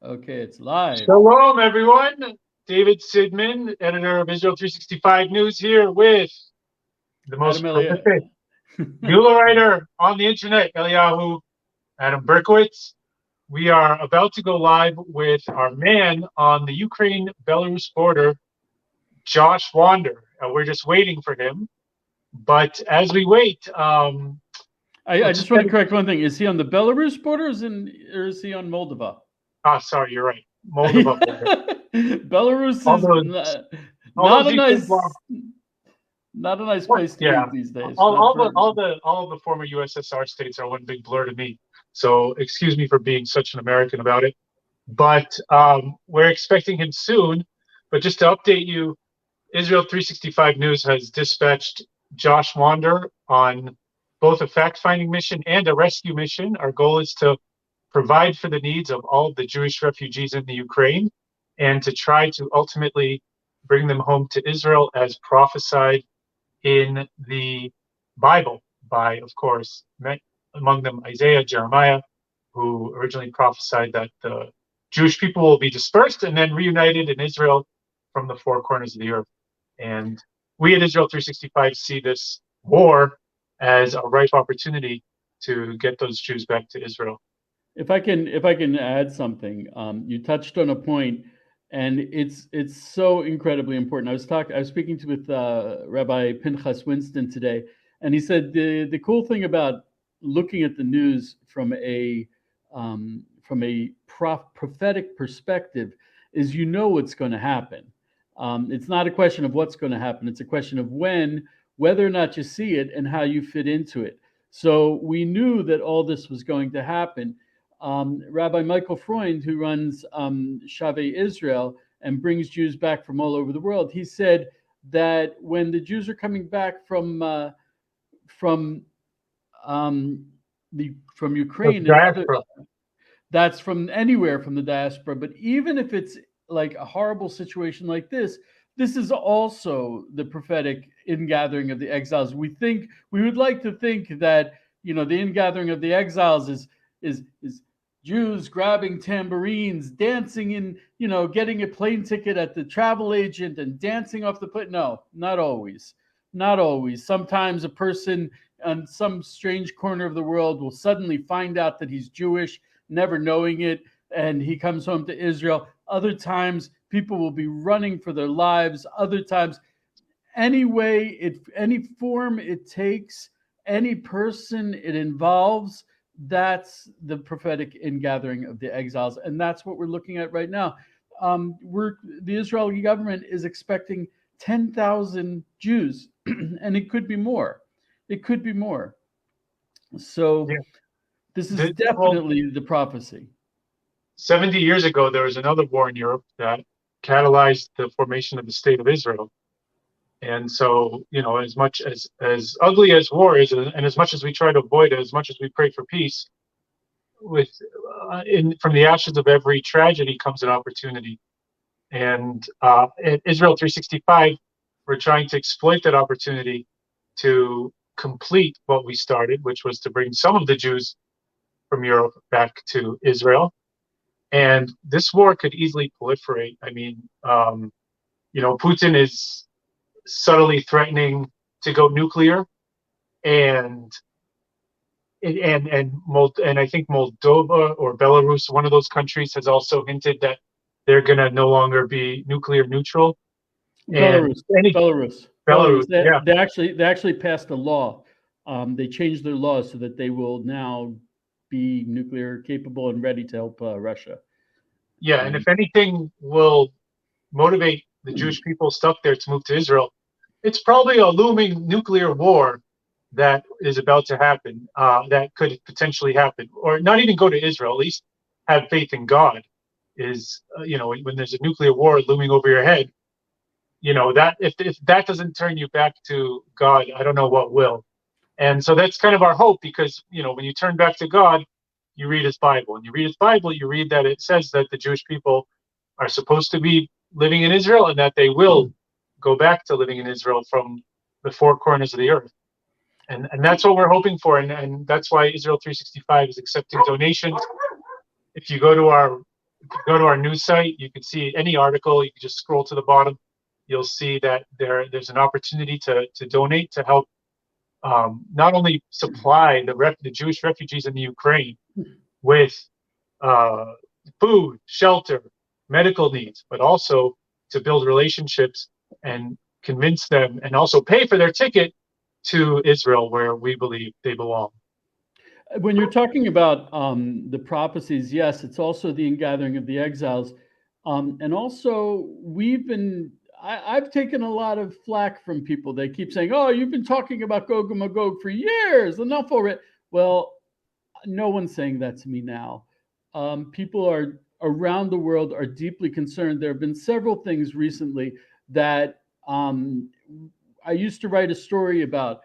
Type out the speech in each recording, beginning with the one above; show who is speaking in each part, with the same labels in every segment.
Speaker 1: Okay, it's live.
Speaker 2: Shalom, everyone. David Sidman, editor of Israel 365 News, here with the
Speaker 1: Adam
Speaker 2: most
Speaker 1: Elliott.
Speaker 2: prolific Mueller writer on the internet, Eliyahu Adam Berkowitz. We are about to go live with our man on the Ukraine-Belarus border, Josh Wander. We're just waiting for him. But as we wait,
Speaker 1: I
Speaker 2: let's just
Speaker 1: just want
Speaker 2: get
Speaker 1: to
Speaker 2: it.
Speaker 1: correct one thing. Is he on the Belarus border or is he on Moldova?
Speaker 2: Oh, sorry, you're right. Moldova border.
Speaker 1: Belarus
Speaker 2: All
Speaker 1: is
Speaker 2: those, all
Speaker 1: not
Speaker 2: those
Speaker 1: a
Speaker 2: Eastern
Speaker 1: nice not a nice
Speaker 2: What?
Speaker 1: place to be
Speaker 2: Yeah,
Speaker 1: these days.
Speaker 2: all,
Speaker 1: Not
Speaker 2: all the
Speaker 1: for
Speaker 2: all the all of the former USSR states are one big blur to me. So excuse me for being such an American about it. But we're expecting him soon. But just to update you, Israel 365 News has dispatched Josh Wander on both a fact-finding mission and a rescue mission. Our goal is to provide for the needs of all of the Jewish refugees in the Ukraine and to try to ultimately bring them home to Israel as prophesied in the Bible by, of course, among them Isaiah, Jeremiah, who originally prophesied that the Jewish people will be dispersed and then reunited in Israel from the four corners of the earth. And we at Israel 365 see this war as a ripe opportunity to get those Jews back to Israel.
Speaker 1: if I can add something, you touched on a point, and it's so incredibly important. I was speaking to with Rabbi Pinchas Winston today, and he said the cool thing about looking at the news from a prophetic perspective is you know what's going to happen. It's not a question of what's going to happen; it's a question of when, whether or not you see it, and how you fit into it. So we knew that all this was going to happen. Rabbi Michael Freund, who runs Shavei Israel and brings Jews back from all over the world, he said that when the Jews are coming back from um, from
Speaker 2: The
Speaker 1: Ukraine and other,
Speaker 2: diaspora.
Speaker 1: that's from anywhere from the diaspora. But even if it's like a horrible situation like this is also the prophetic ingathering of the exiles. We would like to think that the ingathering of the exiles is Jews grabbing tambourines, dancing in, getting a plane ticket at the travel agent and dancing off the plane. No, not always. Not always. Sometimes a person on some strange corner of the world will suddenly find out that he's Jewish, never knowing it, and he comes home to Israel. Other times, people will be running for their lives. Other times, any form it takes, any person it involves, that's the prophetic ingathering of the exiles, and that's what we're looking at right now. We're The Israeli government is expecting 10,000 Jews, and it could be more. It could be more. So
Speaker 2: Yeah.
Speaker 1: this is
Speaker 2: Well,
Speaker 1: definitely the prophecy.
Speaker 2: 70 years ago, there was another war in Europe that catalyzed the formation of the state of Israel. And so, as much as ugly as war is, and as much as we try to avoid it, as much as we pray for peace, with in from the ashes of every tragedy comes an opportunity. And at Israel 365, we're trying to exploit that opportunity to complete what we started, which was to bring some of the Jews from Europe back to Israel. And this war could easily proliferate. I mean, Putin is subtly threatening to go nuclear, and and I think Moldova or Belarus, one of those countries, has also hinted that they're going to no longer be nuclear neutral. And
Speaker 1: Belarus,
Speaker 2: any
Speaker 1: Belarus.
Speaker 2: Belarus, yeah,
Speaker 1: They actually passed a law. They changed their laws so that they will now be nuclear capable and ready to help Russia.
Speaker 2: yeah, and
Speaker 1: Um,
Speaker 2: if anything will motivate the Jewish people stuck there to move to Israel, it's probably a looming nuclear war that is about to happen, that could potentially happen, or not even go to Israel, at least have faith in God. Is, when there's a nuclear war looming over your head, that if that doesn't turn you back to God, I don't know what will. And so that's kind of our hope, because when you turn back to God, you read His Bible, and you read His Bible, you read that it says that the Jewish people are supposed to be living in Israel, and that they will go back to living in Israel from the four corners of the earth. And that's what we're hoping for, and that's why Israel 365 is accepting donations. If you go to our go to our news site. You can see any article. You can just scroll to the bottom. You'll see that there's an opportunity to donate to help not only supply the Jewish refugees in the Ukraine with food, shelter, medical needs, but also to build relationships and convince them and also pay for their ticket to Israel, where we believe they belong.
Speaker 1: When you're talking about the prophecies, yes, it's also the ingathering of the exiles. And also, I've taken a lot of flack from people. They keep saying, oh, you've been talking about Gog and Magog for years, enough already. Well, no one's saying that to me now. People are around the world are deeply concerned. There have been several things recently that I used to write a story about,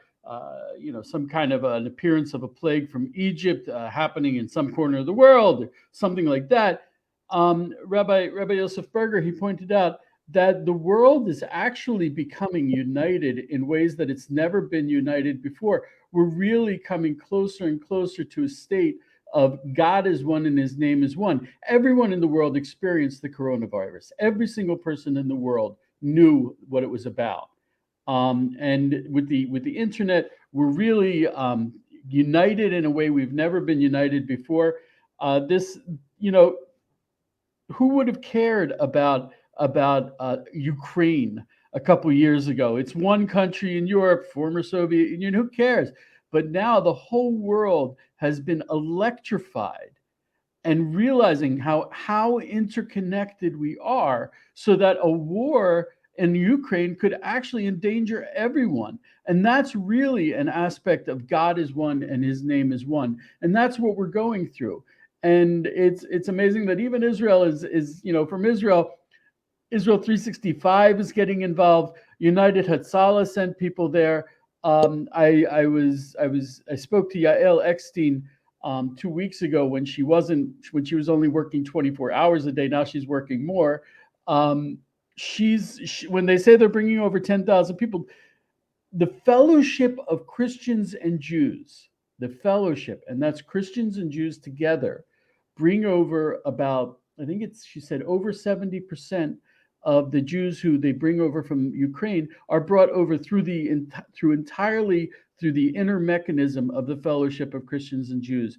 Speaker 1: some kind of an appearance of a plague from Egypt happening in some corner of the world, or something like that. Rabbi Yosef Berger, he pointed out that the world is actually becoming united in ways that it's never been united before. We're really coming closer and closer to a state of God is one and his name is one. Everyone in the world experienced the coronavirus. Every single person in the world knew what it was about. And with the internet, we're really united in a way we've never been united before. Who would have cared about Ukraine a couple years ago? It's one country in Europe, former Soviet Union. Who cares? But now the whole world has been electrified and realizing how interconnected we are, so that a war in Ukraine could actually endanger everyone. And that's really an aspect of God is one and his name is one. And that's what we're going through. And it's amazing that even Israel is from Israel 365 is getting involved. United Hatzalah sent people there. I spoke to Yael Eckstein 2 weeks ago when she was only working 24 hours a day. Now she's working more. When they say they're bringing over 10,000 people, the fellowship of Christians and Jews, and that's Christians and Jews together, bring over about, she said over 70% of the Jews who they bring over from Ukraine are brought over entirely through the inner mechanism of the fellowship of Christians and Jews.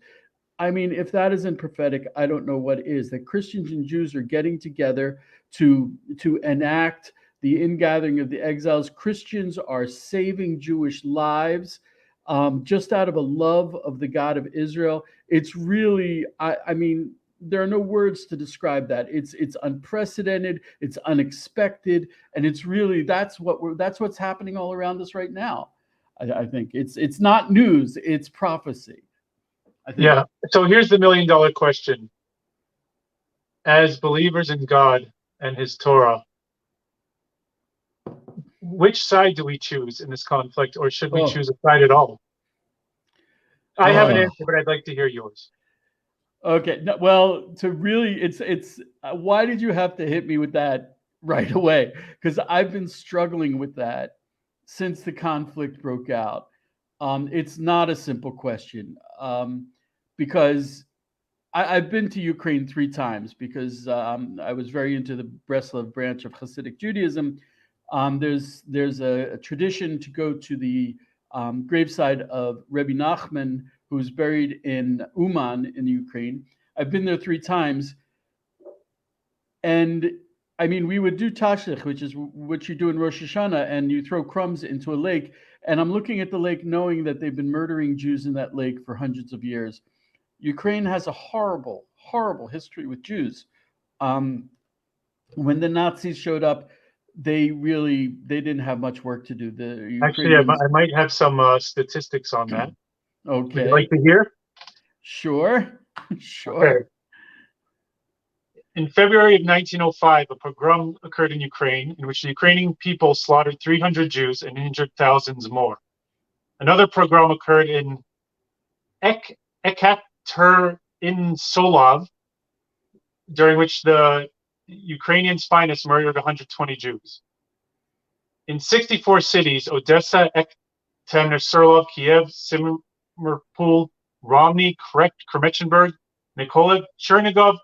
Speaker 1: I mean, if that isn't prophetic, I don't know what is. That Christians and Jews are getting together to enact the ingathering of the exiles. Christians are saving Jewish lives just out of a love of the God of Israel. It's really, I mean, there are no words to describe that. It's unprecedented, it's unexpected, and it's really that's what's happening all around us right now. I think it's not news, it's prophecy. I think.
Speaker 2: Yeah. So here's the $1 million question. As believers in God and his Torah, which side do we choose in this conflict, or should we choose a side at all? I have an answer, but I'd like to hear yours.
Speaker 1: Okay. No, well, it's why did you have to hit me with that right away? Because I've been struggling with that since the conflict broke out. It's not a simple question because I've been to Ukraine 3 times because I was very into the Breslov branch of Hasidic Judaism. There's a tradition to go to the graveside of Rebbe Nachman, who's buried in Uman in Ukraine. I've been there 3 times. And I mean, we would do Tashlich, which is what you do in Rosh Hashanah, and you throw crumbs into a lake. And I'm looking at the lake knowing that they've been murdering Jews in that lake for hundreds of years. Ukraine has a horrible, horrible history with Jews. When the Nazis showed up, they didn't have much work to do.
Speaker 2: Actually, I might have some statistics on that.
Speaker 1: Okay.
Speaker 2: Would you like to hear?
Speaker 1: Sure.
Speaker 2: Okay. In February of 1905, a pogrom occurred in Ukraine in which the Ukrainian people slaughtered 300 Jews and injured thousands more. Another pogrom occurred in Ekaterinsolov, during which the Ukrainians' finest murdered 120 Jews. In 64 cities, Odessa, Ekaterinsolov, Kiev, Simferopol, Romny, Kremenchuk, Mykolaiv, Chernigov,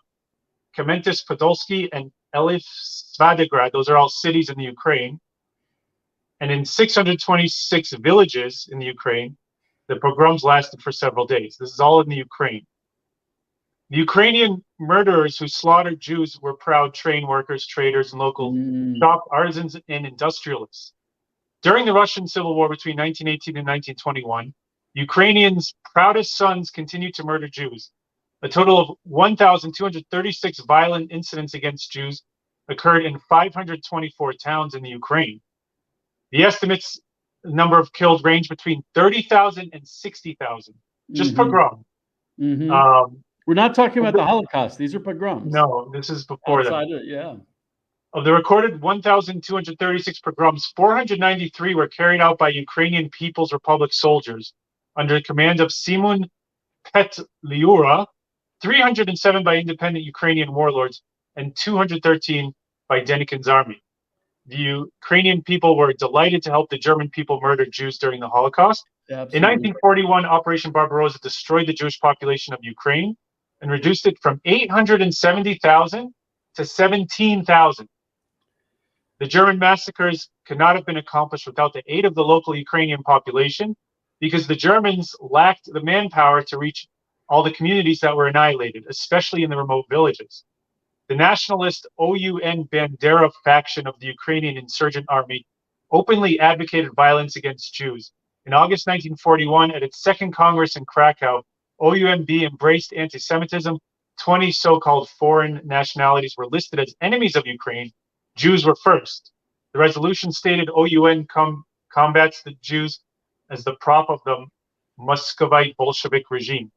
Speaker 2: Kamenice-Podolsky, and Elif-Svadograd. Those are all cities in the Ukraine. And in 626 villages in the Ukraine, the pogroms lasted for several days. This is all in the Ukraine. The Ukrainian murderers who slaughtered Jews were proud train workers, traders, and local shop artisans and industrialists. During the Russian Civil War between 1918 and 1921, Ukrainians' proudest sons continued to murder Jews. A total of 1,236 violent incidents against Jews occurred in 524 towns in the Ukraine. The estimates number of killed range between 30,000 and 60,000, just pogrom.
Speaker 1: We're not talking about the Holocaust. These are pogroms.
Speaker 2: No, this is before that.
Speaker 1: Yeah.
Speaker 2: Of the recorded 1,236 pogroms, 493 were carried out by Ukrainian People's Republic soldiers under the command of Simon Petliura, 307 by independent Ukrainian warlords, and 213 by Denikin's army. The Ukrainian people were delighted to help the German people murder Jews during the Holocaust. In 1941, Operation Barbarossa destroyed the Jewish population of Ukraine and reduced it from 870,000 to 17,000. The German massacres could not have been accomplished without the aid of the local Ukrainian population, because the Germans lacked the manpower to reach all the communities that were annihilated, especially in the remote villages. The nationalist OUN Bandera faction of the Ukrainian insurgent army openly advocated violence against Jews. In August 1941, at its second Congress in Krakow, OUNB embraced anti-Semitism. 20 so-called foreign nationalities were listed as enemies of Ukraine. Jews were first. The resolution stated OUN combats the Jews as the prop of the Muscovite Bolshevik regime.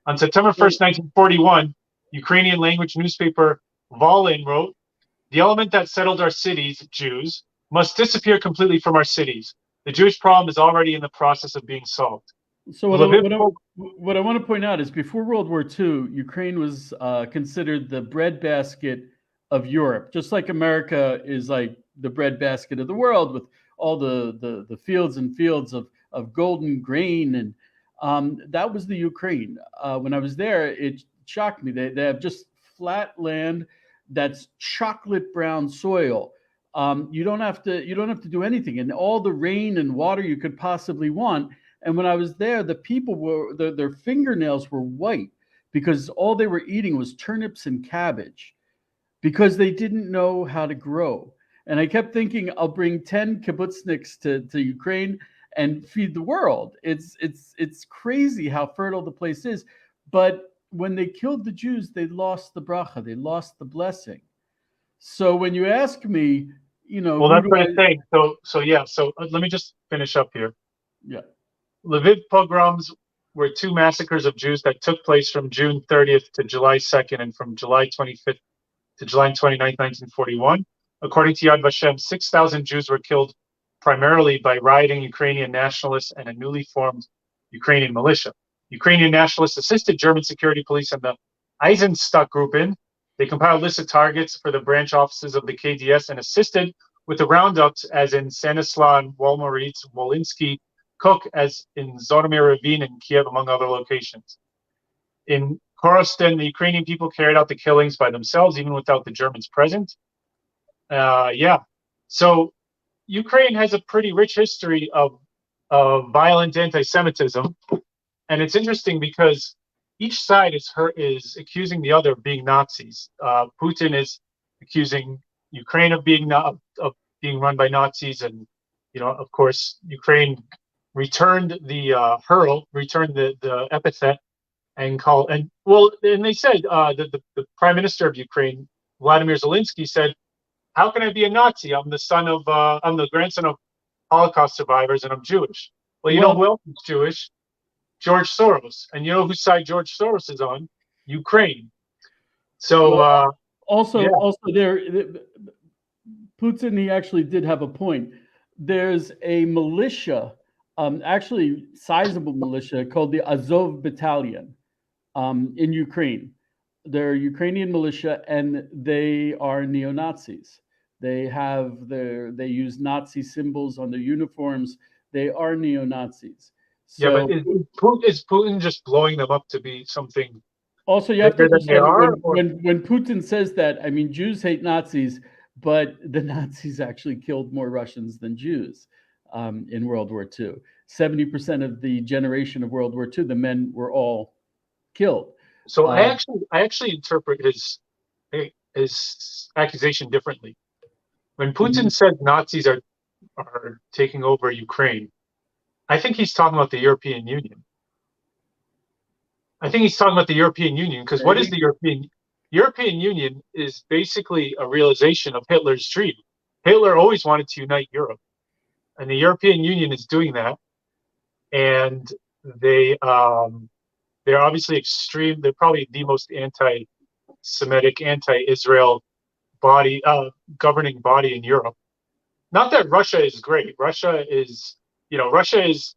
Speaker 2: On September 1st, 1941, Ukrainian language newspaper Volyn wrote, "The element that settled our cities, Jews, must disappear completely from our cities. The Jewish problem is already in the process of being solved."
Speaker 1: So what I want to point out is before World War II, Ukraine was considered the breadbasket of Europe, just like America is like the breadbasket of the world with all the fields and fields of golden grain. And that was the Ukraine. When I was there, it shocked me. They have just flat land that's chocolate brown soil. You don't have to do anything, and all the rain and water you could possibly want. And when I was there, the people were their fingernails were white because all they were eating was turnips and cabbage, because they didn't know how to grow. And I kept thinking, I'll bring 10 kibbutzniks to Ukraine and feed the world. It's crazy how fertile the place is. But when they killed the Jews, they lost the bracha, they lost the blessing. So when you ask me,
Speaker 2: well, that's what I'm saying. So let me just finish up here.
Speaker 1: Yeah.
Speaker 2: Lviv pogroms were two massacres of Jews that took place from June 30th to July 2nd and from July 25th to July 29th, 1941. According to Yad Vashem, 6,000 Jews were killed primarily by rioting Ukrainian nationalists and a newly formed Ukrainian militia. Ukrainian nationalists assisted German security police and the Eisenstadt-Gruppen. They compiled lists of targets for the branch offices of the KDS and assisted with the roundups, as in Stanislav, Wolmoritz, Wolinsky, Kuk, as in Zotomir Ravine and Kiev, among other locations. In Korostin, the Ukrainian people carried out the killings by themselves, even without the Germans present. So Ukraine has a pretty rich history of violent anti-Semitism, and it's interesting because each side is accusing the other of being Nazis. Putin is accusing Ukraine of being run by Nazis, and of course, Ukraine returned the epithet and they said the Prime Minister of Ukraine, Vladimir Zelensky, said, "How can I be a Nazi? I'm the grandson of Holocaust survivors, and I'm Jewish." Well, you know who else is Jewish? George Soros. And you know whose side George Soros is on? Ukraine. So
Speaker 1: also there, Putin, he actually did have a point. There's a militia, actually sizable militia, called the Azov Battalion in Ukraine. They're Ukrainian militia, and they are neo-Nazis. They use Nazi symbols on their uniforms. They are neo-Nazis. So,
Speaker 2: but is Putin just blowing them up to be something
Speaker 1: Also, you have to
Speaker 2: bigger than they
Speaker 1: understand that
Speaker 2: are? Or
Speaker 1: when Putin says that, I mean, Jews hate Nazis, but the Nazis actually killed more Russians than Jews in World War II. 70% of the generation of World War II, the men were all killed.
Speaker 2: so
Speaker 1: Uh,
Speaker 2: I actually interpret his accusation differently. When
Speaker 1: mhm.
Speaker 2: Putin said Nazis are taking over Ukraine, I think he's talking about the European Union. I think he's talking about the European Union because what is
Speaker 1: Maybe.
Speaker 2: the European Union is basically a realization of Hitler's dream. Hitler always wanted to unite Europe, and the European Union is doing that. And they they're obviously extreme. They're probably the most anti-Semitic, anti-Israel body governing body in Europe. Not that Russia is great. Russia is, Russia is.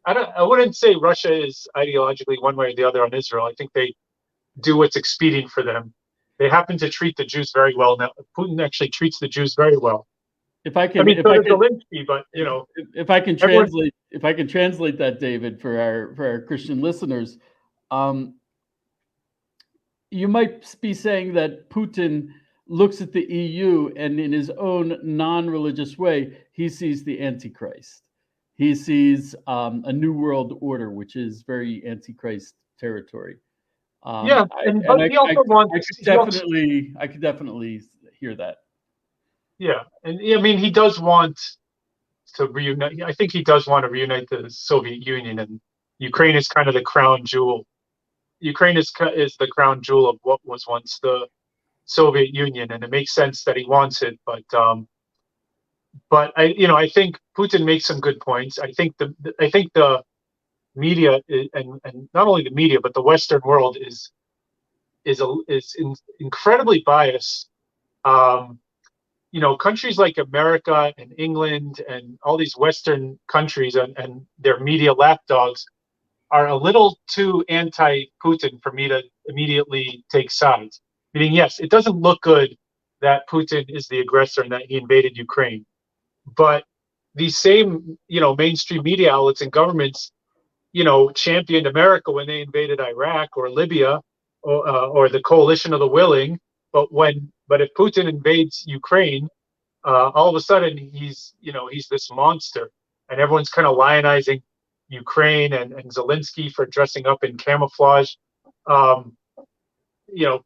Speaker 2: I wouldn't say Russia is ideologically one way or the other on Israel. I think they do what's expedient for them. They happen to treat the Jews very well now. Putin actually treats the Jews very well.
Speaker 1: If I
Speaker 2: I
Speaker 1: can,
Speaker 2: mean,
Speaker 1: if
Speaker 2: so
Speaker 1: I
Speaker 2: does
Speaker 1: can,
Speaker 2: Zelensky, but
Speaker 1: if I can
Speaker 2: everyone.
Speaker 1: translate, if I can translate that, David, for our Christian listeners, um, you might be saying that Putin looks at the EU and in his own non-religious way, he sees the Antichrist. He sees a new world order, which is very Antichrist territory.
Speaker 2: Yeah, and but he also wants he also
Speaker 1: I could definitely hear that.
Speaker 2: yeah, and I mean he does want to reunite. I think he does want to reunite the Soviet Union, and Ukraine is kind of the crown jewel. Ukraine is the crown jewel of what was once the Soviet Union, and it makes sense that he wants it. But I think Putin makes some good points. I think the media and not only the media but the Western world is incredibly biased. Um, countries like America and England and all these Western countries and their media lapdogs are a little too anti-Putin for me to immediately take sides. Meaning, yes, it doesn't look good that Putin is the aggressor and that he invaded Ukraine, but these same, mainstream media outlets and governments, championed America when they invaded Iraq or Libya or the coalition of the willing. But if Putin invades Ukraine, all of a sudden he's this monster, and everyone's kind of lionizing Ukraine and Zelensky for dressing up in camouflage, um,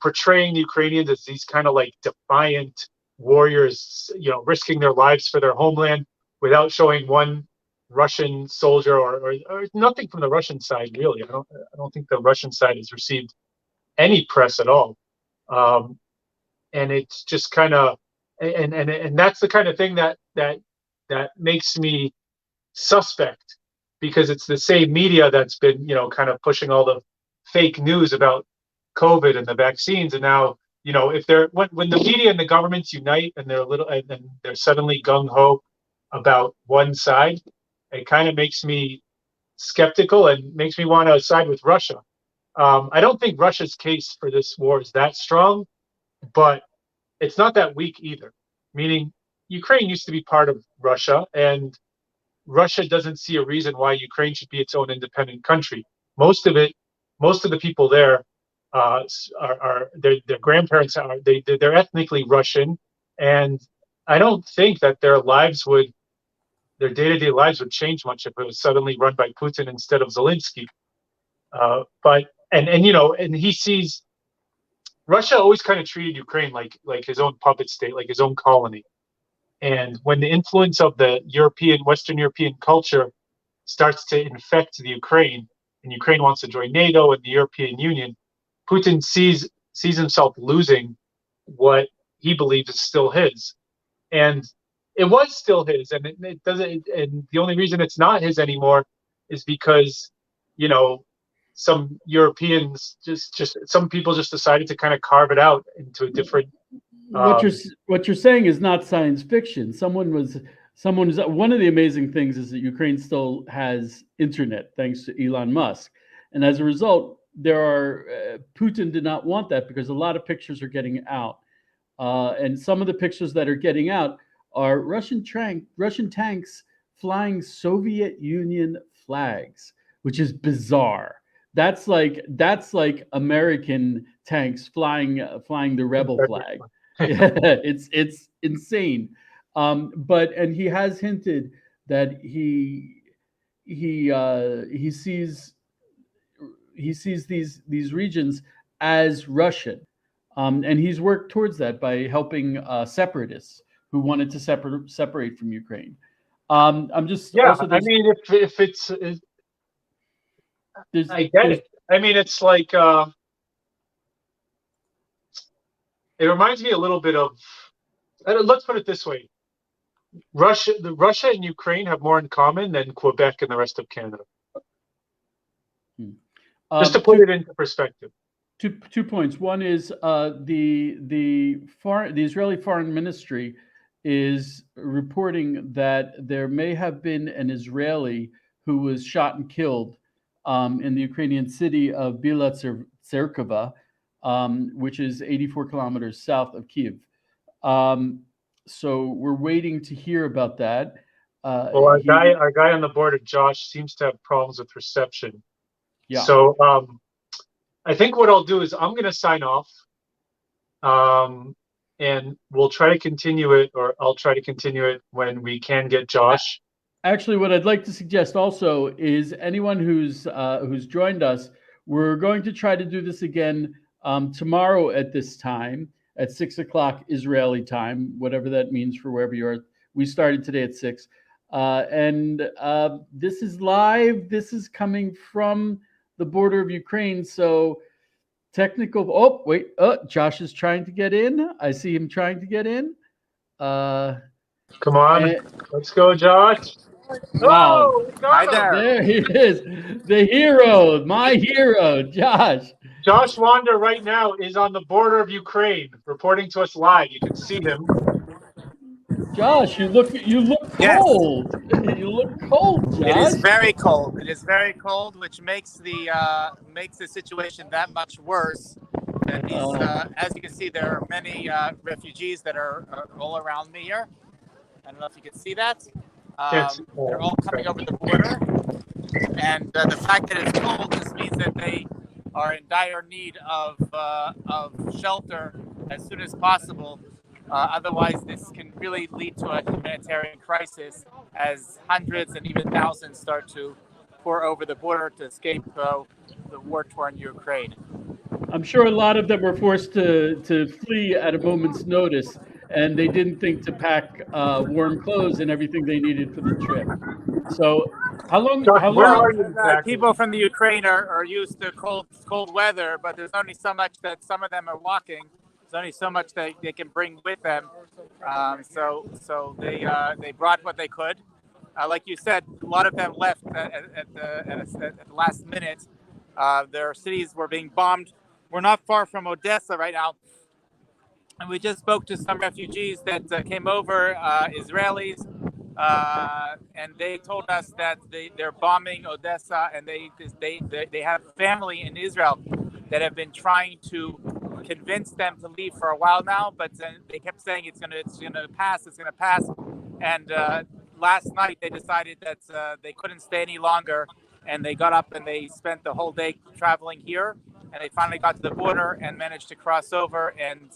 Speaker 2: portraying the Ukrainians as these kind of like defiant warriors, risking their lives for their homeland without showing one Russian soldier or nothing from the Russian side really. I don't think the Russian side has received any press at all, um, and it's just kind of and that's the kind of thing that makes me suspect because it's the same media that's been kind of pushing all the fake news about COVID and the vaccines, and now if they're when the media and the governments unite and they're a little and they're suddenly gung ho about one side, it kind of makes me skeptical and makes me want to side with Russia. I don't think Russia's case for this war is that strong, but it's not that weak either. Meaning, Ukraine used to be part of Russia, and Russia doesn't see a reason why Ukraine should be its own independent country. Most of it, most of the people there are their grandparents are they're ethnically Russian, and I don't think that their day-to-day lives would change much if it was suddenly run by Putin instead of Zelensky. But and he sees Russia always kind of treated Ukraine like his own puppet state, like his own colony. And when the influence of the Western European culture starts to infect the Ukraine, and Ukraine wants to join NATO and the European Union, Putin sees himself losing what he believes is still his. And it was still his, and it doesn't. And the only reason it's not his anymore is because, you know, some Europeans just some people just decided to kind of carve it out into a different.
Speaker 1: what you're
Speaker 2: Um,
Speaker 1: what you're saying is not science fiction. Someone is one of the amazing things is that Ukraine still has internet thanks to Elon Musk, and as a result, there are Putin did not want that because a lot of pictures are getting out, and some of the pictures that are getting out are Russian tanks flying Soviet Union flags, which is bizarre that's like American tanks flying the rebel flag. Yeah, it's insane. But and he has hinted that he sees these regions as Russian, and he's worked towards that by helping separatists who wanted to separate from Ukraine. I'm just
Speaker 2: Yeah,
Speaker 1: also
Speaker 2: I mean, if I get
Speaker 1: there's
Speaker 2: it. I mean, it's like it reminds me a little bit of. Let's put it this way: Russia and Ukraine have more in common than Quebec and the rest of Canada.
Speaker 1: hmm.
Speaker 2: Just to put
Speaker 1: Two
Speaker 2: it into perspective.
Speaker 1: two points. One is the Israeli Foreign Ministry is reporting that there may have been an Israeli who was shot and killed in the Ukrainian city of Bila Tserkova, which is 84 kilometers south of Kiev. Um, so we're waiting to hear about that.
Speaker 2: Well,
Speaker 1: He,
Speaker 2: our guy on the board, Josh, seems to have problems with reception.
Speaker 1: yeah.
Speaker 2: So I think what I'll do is I'm going to sign off, and we'll try to continue it, or I'll try to continue it when we can get Josh.
Speaker 1: Actually, what I'd like to suggest also is anyone who's joined us, we're going to try to do this again tomorrow at this time at 6 o'clock Israeli time, whatever that means for wherever you are. We started today at 6, and this is live. This is coming from the border of Ukraine, so technical. Oh wait, Josh is trying to get in. I see him trying to get in. Uh,
Speaker 2: Come on,
Speaker 1: and,
Speaker 2: let's go, Josh.
Speaker 1: wow.
Speaker 2: Oh, we
Speaker 3: Hi
Speaker 2: got him.
Speaker 3: there.
Speaker 1: There he is, the hero, my hero, Josh.
Speaker 2: Josh Wander right now is on the border of Ukraine, reporting to us live. You can see him.
Speaker 1: Josh, you look
Speaker 3: Yes.
Speaker 1: cold. You look cold,
Speaker 3: It is
Speaker 1: Josh.
Speaker 3: very cold. It is very cold, which makes the situation that much worse. And as you can see, there are many refugees that are all around me here. I don't know if you can see that. They're all coming over the border, and the fact that it's cold just means that they are in dire need of shelter as soon as possible. Otherwise, this can really lead to a humanitarian crisis as hundreds and even thousands start to pour over the border to escape the war-torn Ukraine.
Speaker 1: I'm sure a lot of them were forced to flee at a moment's notice, and they didn't think to pack warm clothes and everything they needed for the trip. So, how long?
Speaker 2: Josh,
Speaker 1: How
Speaker 2: where
Speaker 1: long?
Speaker 2: are you exactly?
Speaker 3: People from the Ukraine are used to cold weather, but there's only so much that some of them are walking. There's only so much that they can bring with them. So they brought what they could. Like you said, a lot of them left at the last minute. Their cities were being bombed. We're not far from Odessa right now, and we just spoke to some refugees that came over, Israelis, and they told us that they're bombing Odessa, and they have family in Israel that have been trying to convince them to leave for a while now, but they kept saying it's gonna pass, and last night they decided that they couldn't stay any longer, and they got up and they spent the whole day traveling here, and they finally got to the border and managed to cross over, and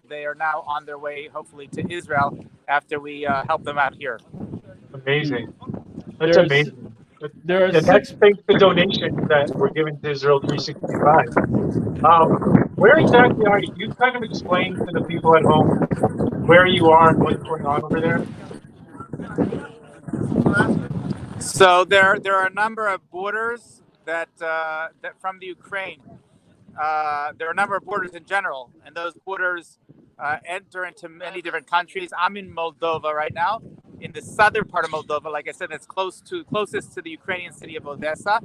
Speaker 3: they are now on their way, hopefully, to Israel after we help them out here.
Speaker 2: Amazing. That's
Speaker 1: There's
Speaker 2: amazing.
Speaker 1: there are
Speaker 2: And
Speaker 1: six.
Speaker 2: that's thanks to donations that were given to Israel 365. Where exactly are you? You kind of explain to the people at home where you are and what's going on over there.
Speaker 3: So there are a number of borders that from the Ukraine. There are a number of borders in general, and those borders enter into many different countries. I'm in Moldova right now, in the southern part of Moldova. Like I said, it's closest to the Ukrainian city of Odessa,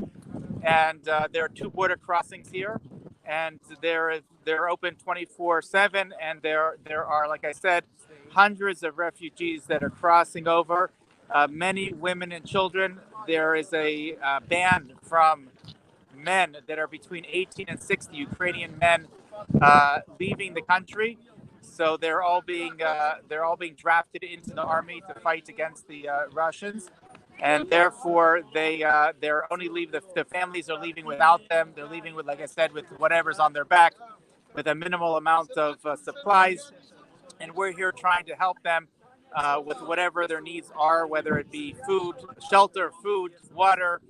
Speaker 3: and there are two border crossings here, and they're open 24/7, and there are, like I said, hundreds of refugees that are crossing over. Many women and children. There is a ban from men that are between 18 and 60, Ukrainian men, leaving the country. So they're all being drafted into the army to fight against the Russians. and therefore they're only the families are leaving without them. They're leaving with, like I said, with whatever's on their back, with a minimal amount of supplies, and we're here trying to help them with whatever their needs are, whether it be food, shelter, food, water,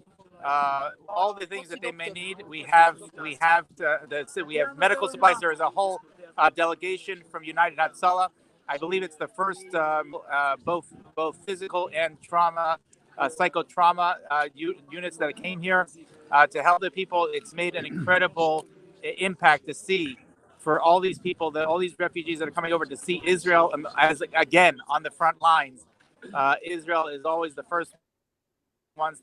Speaker 3: all the things that they may need. We have medical supplies. There is a whole delegation from United Hatzalah. I believe it's the first both physical and trauma, psychotrauma units that came here to help the people. It's made an incredible impact to see for all these people, all these refugees that are coming over to see Israel as again on the front lines. Israel is always the first ones.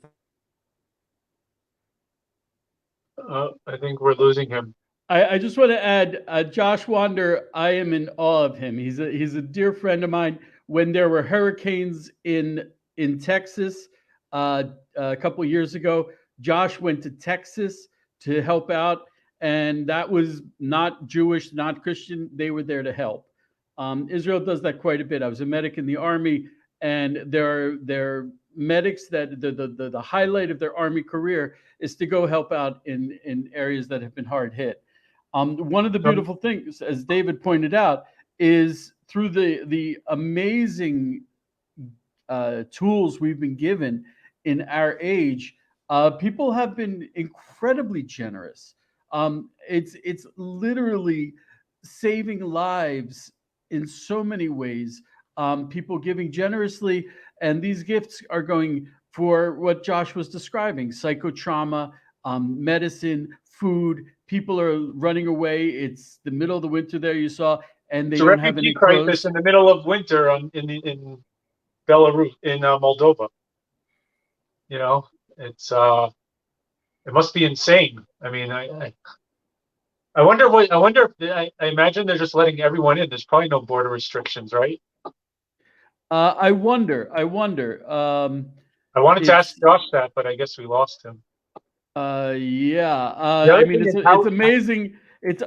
Speaker 2: I think we're losing him.
Speaker 1: I just want to add, Josh Wander, I am in awe of him. He's a dear friend of mine. When there were hurricanes in Texas a couple of years ago, Josh went to Texas to help out, and that was not Jewish, not Christian. They were there to help. Israel does that quite a bit. I was a medic in the Army, and they're medics that the highlight of their Army career is to go help out in areas that have been hard hit. One of the beautiful things, as David pointed out, is through the amazing tools we've been given in our age, people have been incredibly generous. It's literally saving lives in so many ways. People giving generously, and these gifts are going for what Josh was describing: psychotrauma, medicine, food. People are running away. It's the middle of the winter there, you saw, and they don't have any clothes.
Speaker 2: Crisis in the middle of winter in Belarus, in Moldova. You know, it's it must be insane. I mean, I wonder if I imagine they're just letting everyone in. There's probably no border restrictions, right?
Speaker 1: I wonder.
Speaker 2: I wanted to ask Josh that, but I guess we lost him.
Speaker 1: Yeah. I mean, it's amazing. It's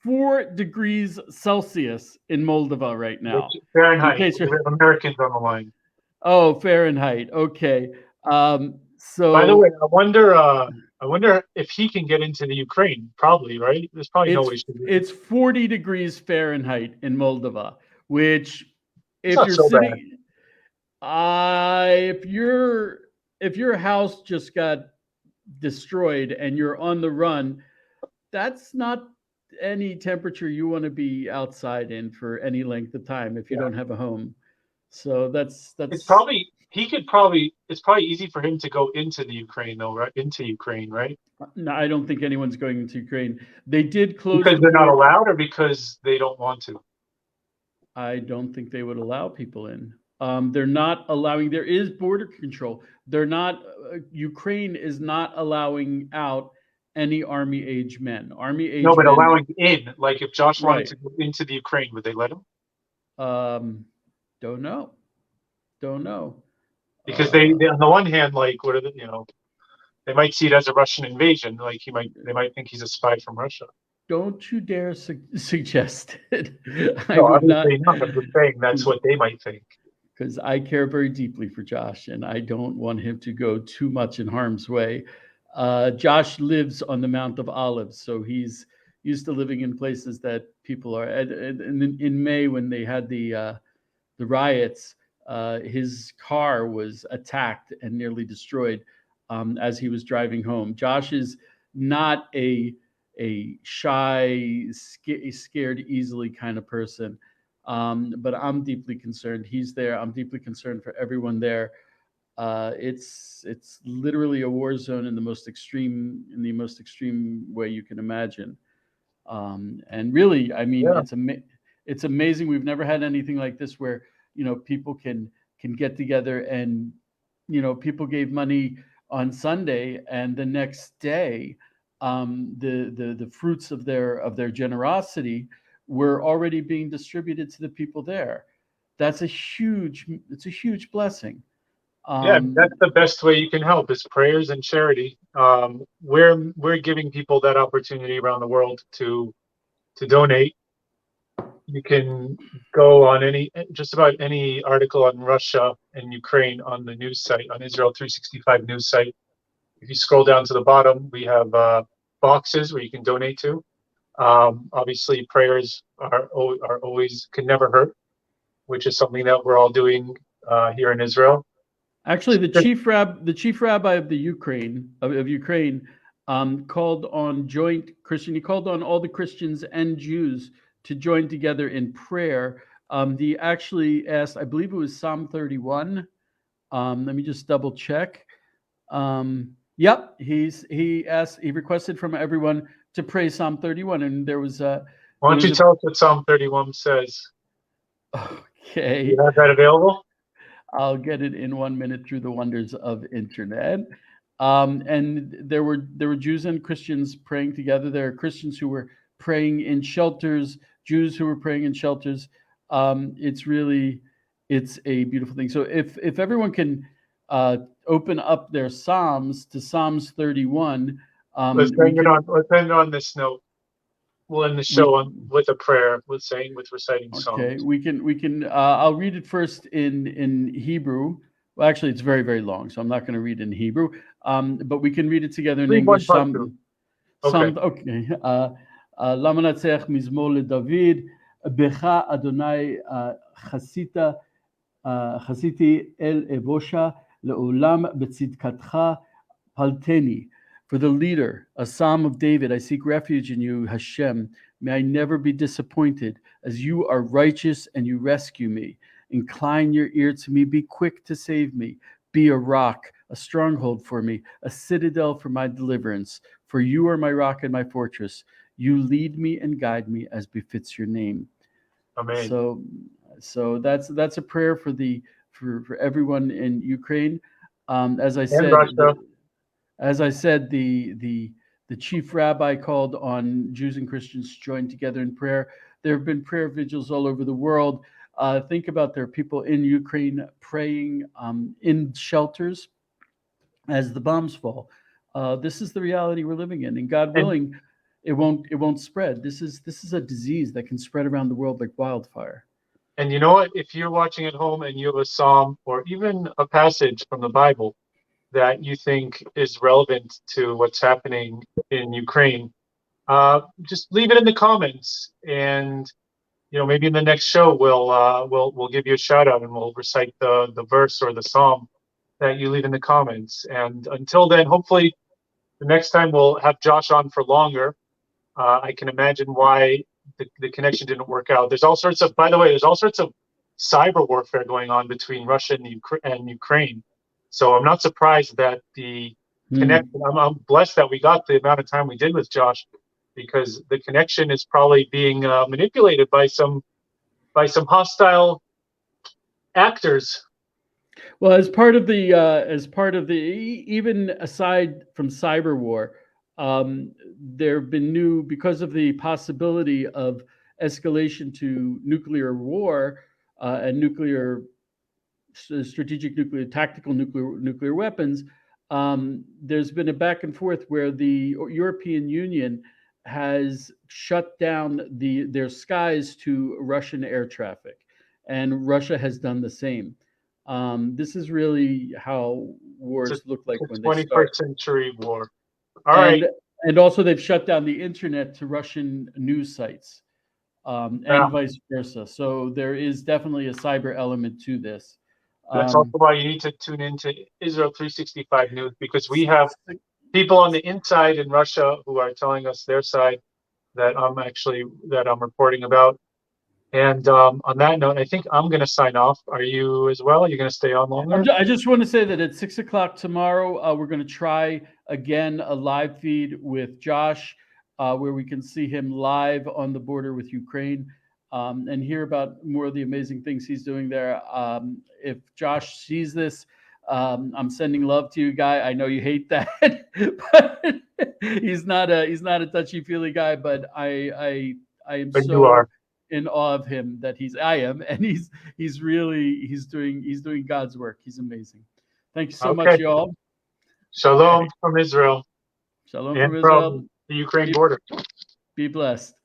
Speaker 1: 4 degrees Celsius in Moldova right now.
Speaker 2: Fahrenheit. We have Americans on the line.
Speaker 1: Oh, Fahrenheit. Okay. So.
Speaker 2: By the way, I wonder if he can get into the Ukraine. Probably, right? There's probably no way.
Speaker 1: It's 40 degrees Fahrenheit in Moldova, which if you're
Speaker 2: so
Speaker 1: sitting, if your house just got destroyed and you're on the run, that's not any temperature you want to be outside in for any length of time if you don't have a home. So that's
Speaker 2: it's probably it's probably easy for him to go into the Ukraine though, right? Into Ukraine, right?
Speaker 1: No, I don't think anyone's going into Ukraine. They did close
Speaker 2: because they're not allowed, or because they don't want to.
Speaker 1: I don't think they would allow people in. They're not allowing. There is border control. They're not. Ukraine is not allowing out any army age men. Army age.
Speaker 2: No, but
Speaker 1: men,
Speaker 2: allowing in. Like if Josh wanted to go into the Ukraine, would they let him?
Speaker 1: Don't know.
Speaker 2: Because they on the one hand, like, what are the, they might see it as a Russian invasion. Like they might think he's a spy from Russia.
Speaker 1: Don't you dare suggest it.
Speaker 2: No, I'm not just saying that's what they might think.
Speaker 1: Because I care very deeply for Josh, and I don't want him to go too much in harm's way. Josh lives on the Mount of Olives, so he's used to living in places that people are. And in May, when they had the riots, his car was attacked and nearly destroyed as he was driving home. Josh is not a shy, scared easily kind of person. But I'm deeply concerned. He's there. I'm deeply concerned for everyone there. It's literally a war zone in the most extreme way you can imagine. And really, I mean, it's amazing. We've never had anything like this where people can get together, and people gave money on Sunday, and the next day, the fruits of their generosity were already being distributed to the people there. It's a huge blessing.
Speaker 2: That's the best way you can help, is prayers and charity. We're giving people that opportunity around the world to donate. you can go on just about any article on Russia and Ukraine on the news site, on Israel 365 news site. If you scroll down to the bottom, we have boxes where you can donate to. Obviously, prayers are always can never hurt, which is something that we're all doing here in Israel.
Speaker 1: Actually, the chief rabbi of the Ukraine of Ukraine called on joint Christian. He called on all the Christians and Jews to join together in prayer. He actually asked, I believe it was Psalm 31. Let me just double check. Yep, he requested from everyone to pray Psalm 31, and there was a.
Speaker 2: Why don't you tell us what Psalm 31 says?
Speaker 1: Okay.
Speaker 2: You have that available?
Speaker 1: I'll get it in 1 minute through the wonders of internet. And there were Jews and Christians praying together. There are Christians who were praying in shelters, Jews who were praying in shelters. It's a beautiful thing. So if everyone can open up their Psalms to Psalms 31.
Speaker 2: Let's end it on this note. We'll end the show with a prayer, with reciting Psalms.
Speaker 1: Okay, we can. I'll read it first in Hebrew. Well, actually, it's very, very long, so I'm not going to read it in Hebrew. But we can read it together in English. Okay. למה נצח מזמור לדוד, בך אדוני חסיתי אל אבושה, לעולם בצדקתך פלטני. For the leader, a psalm of David, I seek refuge in you, Hashem. May I never be disappointed, as you are righteous and you rescue me. Incline your ear to me, be quick to save me. Be a rock, a stronghold for me, a citadel for my deliverance. For you are my rock and my fortress. You lead me and guide me as befits your name.
Speaker 2: Amen.
Speaker 1: So that's a prayer for everyone in Ukraine. As I said, the chief rabbi called on Jews and Christians to join together in prayer. There have been prayer vigils all over the world. Think about there are people in Ukraine praying in shelters as the bombs fall. This is the reality we're living in, and God willing, it won't spread. This is a disease that can spread around the world like wildfire.
Speaker 2: And you know what? If you're watching at home and you have a psalm or even a passage from the Bible that you think is relevant to what's happening in Ukraine, just leave it in the comments, and maybe in the next show we'll give you a shout out and we'll recite the verse or the psalm that you leave in the comments. And until then, hopefully the next time we'll have Josh on for longer. I can imagine why the connection didn't work out. There's all sorts of cyber warfare going on between Russia and Ukraine. So I'm not surprised that the connection. I'm blessed that we got the amount of time we did with Josh, because the connection is probably being manipulated by some hostile actors.
Speaker 1: Well, as part of the even aside from cyber war, there have been because of the possibility of escalation to nuclear war and strategic nuclear, tactical nuclear weapons. There's been a back and forth where the European Union has shut down their skies to Russian air traffic, and Russia has done the same. This is really how wars look like when they start.
Speaker 2: 21st century war. All right.
Speaker 1: And also they've shut down the internet to Russian news sites, and vice versa. So there is definitely a cyber element to this.
Speaker 2: That's also why you need to tune into Israel 365 News, because we have people on the inside in Russia who are telling us their side that I'm reporting about. And on that note, I think I'm going to sign off. Are you as well? Are you going to stay on longer?
Speaker 1: I just want to say that at 6:00 tomorrow, we're going to try again a live feed with Josh, where we can see him live on the border with Ukraine, and hear about more of the amazing things he's doing there. If Josh sees this, I'm sending love to you, guy. I know you hate that, but he's not a touchy-feely guy. But I am so in awe of him that he's doing God's work. He's amazing. Thank you so much, y'all.
Speaker 2: Shalom from Israel.
Speaker 1: Shalom from Israel.
Speaker 2: From the Ukraine border.
Speaker 1: Be blessed.